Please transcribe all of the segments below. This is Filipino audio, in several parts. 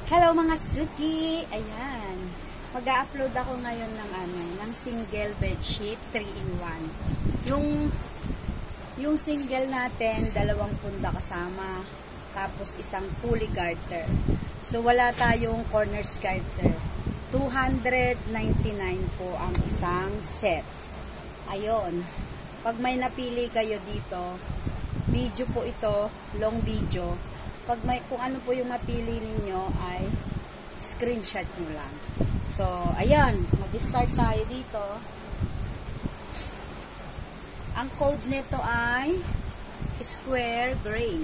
Hello mga suki! Ayan. Mag-a-upload ako ngayon ng single bedsheet 3-in-1. Yung single natin, 2 punda kasama. Tapos isang pulley garter. So wala tayong corners garter. 299 po ang isang set. Ayun. Pag may napili kayo dito, video po ito, long video. Kung ano po yung mapili ninyo ay screenshot nyo lang. So, ayan. Mag-start tayo dito. Ang code nito ay square gray.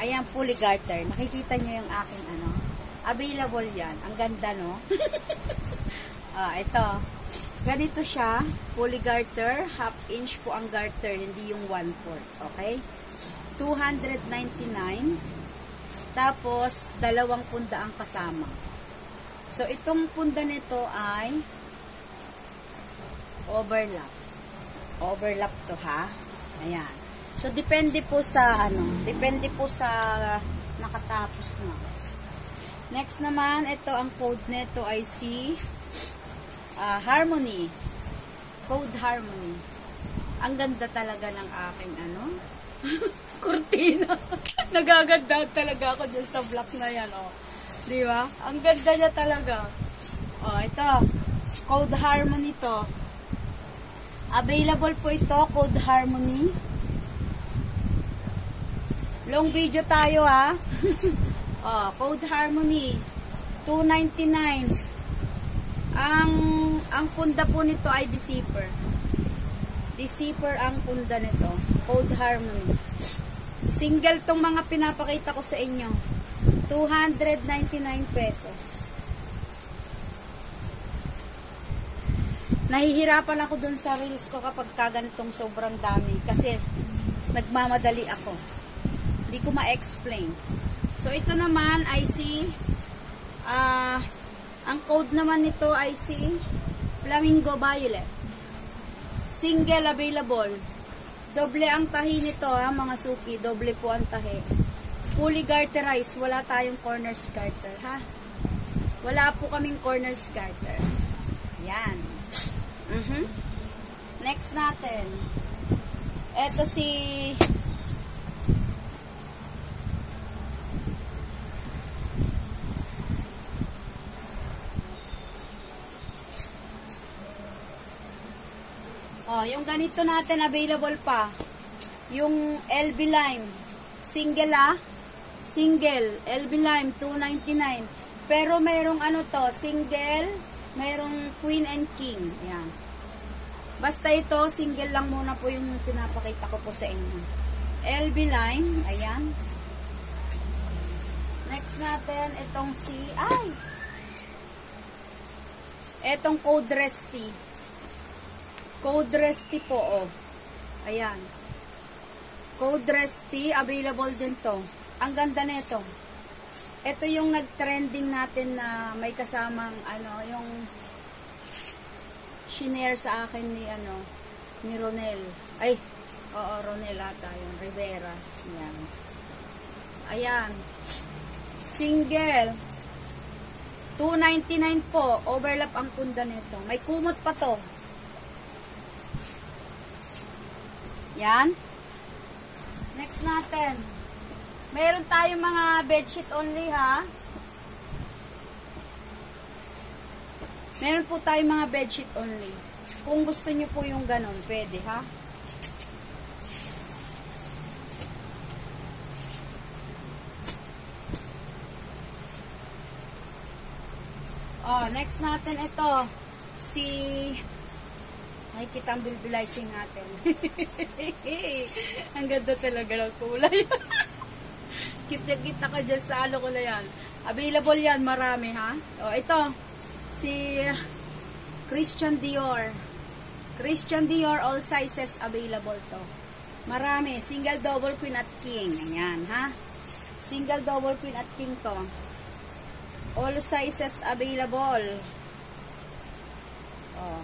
Ayan, pulley garter. Nakikita nyo yung aking available yan. Ang ganda, no? Ito. Ganito siya. Pulley garter. 1/2 inch po ang garter. Hindi yung 1/4. Okay? 299. Tapos, 2 punda ang kasama. So, itong punda nito ay overlap. Overlap to, ha? Ayan. So, depende po sa, nakatapos na. Next naman, ito, ang code nito ay si Harmony. Code Harmony. Ang ganda talaga ng aking, kurtina. Nagaganda talaga ako dyan sa block na yan, oh. Di ba? Ang ganda niya talaga. Oh, ito. Code Harmony to. Available po ito, Code Harmony. Long video tayo, ha. Oh, Code Harmony. 299. Ang punda po nito ay deceiver. Deceiver ang punda nito. Code Harmony. Single tong mga pinapakita ko sa inyo. 299 pesos. Nahihirapan ako dun sa reels ko kapag kaganitong sobrang dami. Kasi nagmamadali ako. Hindi ko ma-explain. So, ito naman ay si ang code naman nito ay si Flamingo Violet. Single available. Doble ang tahi nito, ha, mga suki. Doble po ang tahi. Fully garterized. Wala tayong corners garter, ha? Wala po kaming corners garter. Yan. Next natin. Ito si yung ganito natin available pa. Yung LB Lime. Single, Single. LB Lime, 299. Pero mayroong single, mayroong Queen and King. Ayan. Basta ito, single lang muna po yung pinapakita ko po sa inyo. LB Lime. Ayan. Next natin, itong etong Code Resty. Code Resty po, oh. Ayan. Code Resty, available din to. Ang ganda nito. Ito yung nag-trending natin na may kasamang, yung shinare sa akin ni Ronel. Ay, oo, Ronel ata, yung Rivera. Ayan. Ayan. Single. 299 po. Overlap ang punda nito. May kumot pa to. Yan. Next natin. Meron tayong mga bedsheet only, ha. Meron po tayong mga bedsheet only. Kung gusto nyo po yung ganon, pwede, ha. Oh, next natin ito. Nakikita ang bilbilizing natin. Ang ganda talaga ng kulay. Kita-kita ka dyan sa ko na yan. Available yan, marami, ha? O, ito. Si Christian Dior. Christian Dior, all sizes available to. Marami. Single, double, queen at king. Ayan, ha? Single, double, queen at king to. All sizes available. O.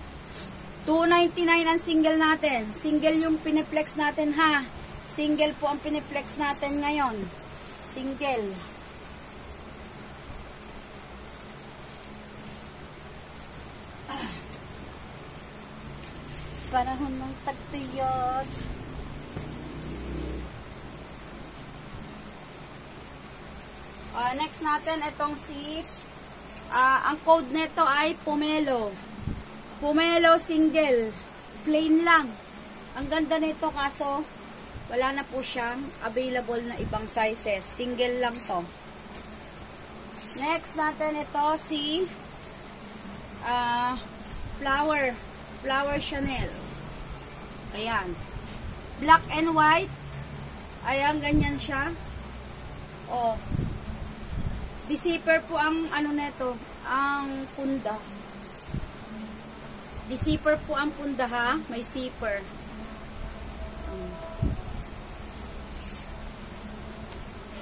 299 ang single natin. Single yung piniplex natin, ha? Single po ang piniplex natin ngayon. Single. Panahon ng tagtuyot. Next natin, itong si, ang code nito ay Pomelo. Pomelo single. Plain lang. Ang ganda nito kaso, wala na po siyang available na ibang sizes. Single lang to. Next natin ito si, Flower Chanel. Ayan. Black and white. Ayan, ganyan siya. Oh. Di zipper po ang ano neto, ang punda. Di zipper po ang punda ha, may zipper.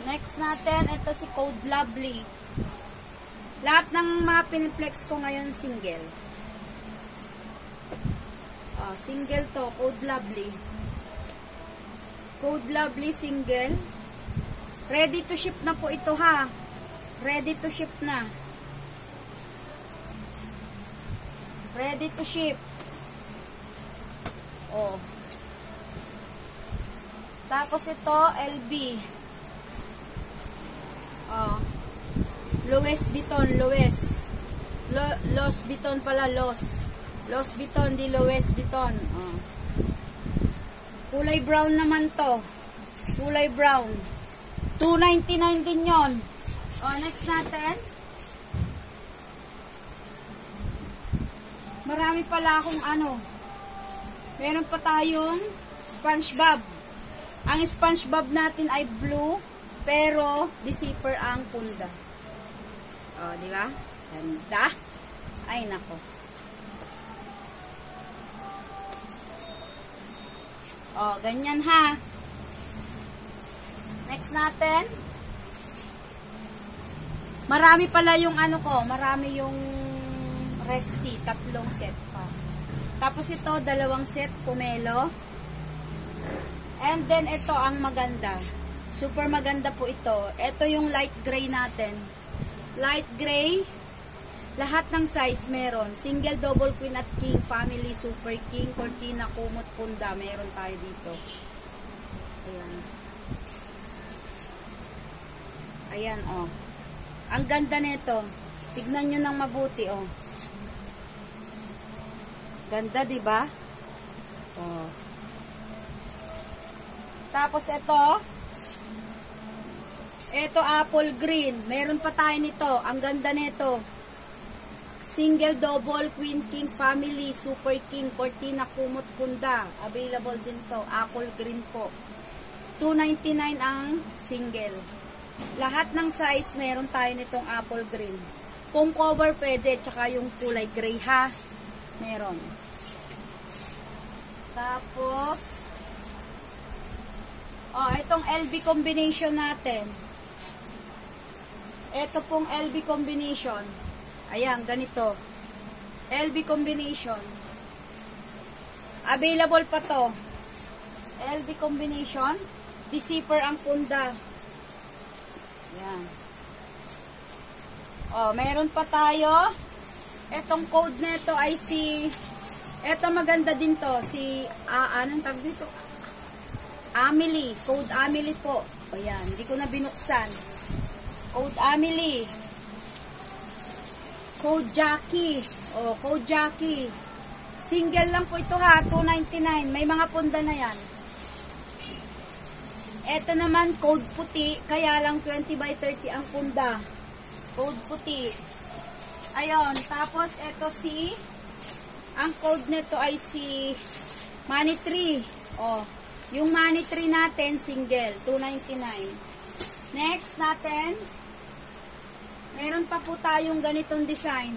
Next natin, ito si Code Lovely. Lahat ng mga piniplex ko ngayon single. Single to, Code Lovely. Code Lovely single. Ready to ship na po ito ha. Ready to ship na. Ready to ship. Oh. Tapos ito, LB. Oh. Louis Vuitton, Louis. Los Vuitton pala, Los Vuitton, di Louis Vuitton. Oh. Kulay brown naman to. Kulay brown. $2.99 din yon. Next natin. Marami pala akong ano. Meron pa tayong SpongeBob. Ang SpongeBob natin ay blue, pero di zipper ang punda. Di ba? Ganda. Ay, nako. Ganyan ha. Next natin. Marami pala yung ano ko, marami yung Resty, 3 set pa. Tapos ito, 2 set, Pomelo. And then ito ang maganda. Super maganda po ito. Ito yung light gray natin. Light gray. Lahat ng size meron. Single, double, queen at king, family, super king, cortina, kumot, punda. Meron tayo dito. Ayan. Ayan, oh. Ang ganda nito. Tignan nyo ng mabuti, oh. Ganda, di ba? Oh. Tapos ito apple green. Meron pa tayo nito. Ang ganda nito. Single, double, queen, king, family, super king, cortina, kumot, punda. Available din to. Apple green po. $2.99 ang single. Lahat ng size, meron tayo nitong apple green. Foam cover pwede, tsaka yung kulay gray ha. Meron. Tapos, itong LB combination natin. Ito pong LB combination. Ayan, ganito. LB combination. Available pa to. LB combination. Di zipper ang punda. Ayan. Meron pa tayo. Etong code nito ay eto maganda din to. Anong tawag dito? Amelie. Code Amelie po. Ayan. Hindi ko na binuksan. Code Amelie. Code Jackie. Code Jackie. Single lang po ito ha. $2.99. May mga punda na yan. Ito naman, code puti, kaya lang 20 by 30 ang punda. Code puti. Ayun, tapos ito ang code nito ay Money Tree. Yung Money Tree natin, single, $2.99. Next natin, meron pa po tayong ganitong design.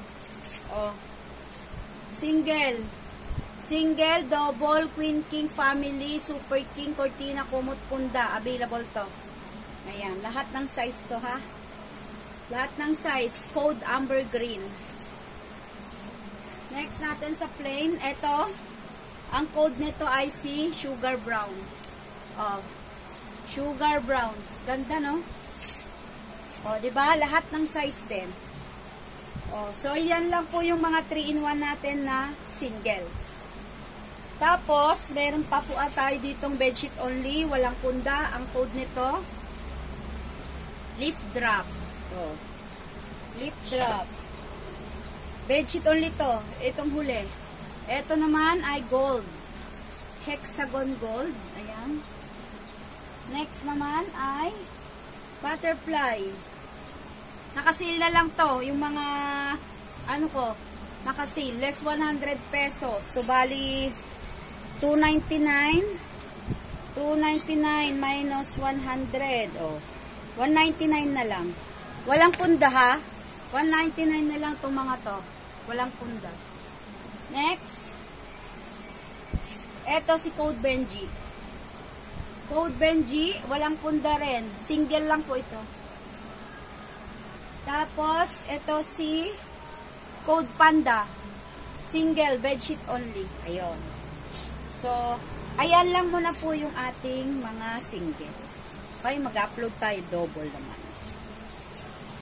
Single, double, queen, king, family, super king, cortina, kumot, punda. Available to. Ayan. Lahat ng size to ha. Lahat ng size. Code amber green. Next natin sa plain. Ito. Ang code nito ay sugar brown. Sugar brown. Ganda no? Diba? Lahat ng size din. So, yan lang po yung mga 3-in-1 natin na single. Tapos, meron pa po tayo ditong bedsheet only, walang punda. Ang code nito, leaf drop. Oh. Leaf drop. Bedsheet only to. Itong huli. Ito naman ay gold. Hexagon gold. Ayan. Next naman ay butterfly. Nakasil na lang to. Yung mga, ano ko, nakasil. Less 100 pesos. So, bali, 299. 299 minus 100. Oh. 199 na lang. Walang punda ha. 199 na lang itong mga to. Walang punda. Next. Eto si Code Benji. Code Benji, walang punda rin. Single lang po ito. Tapos, eto si Code Panda. Single, bedsheet only. Ayun. So, ayan lang muna po yung ating mga single. Okay, mag-upload tayo double naman.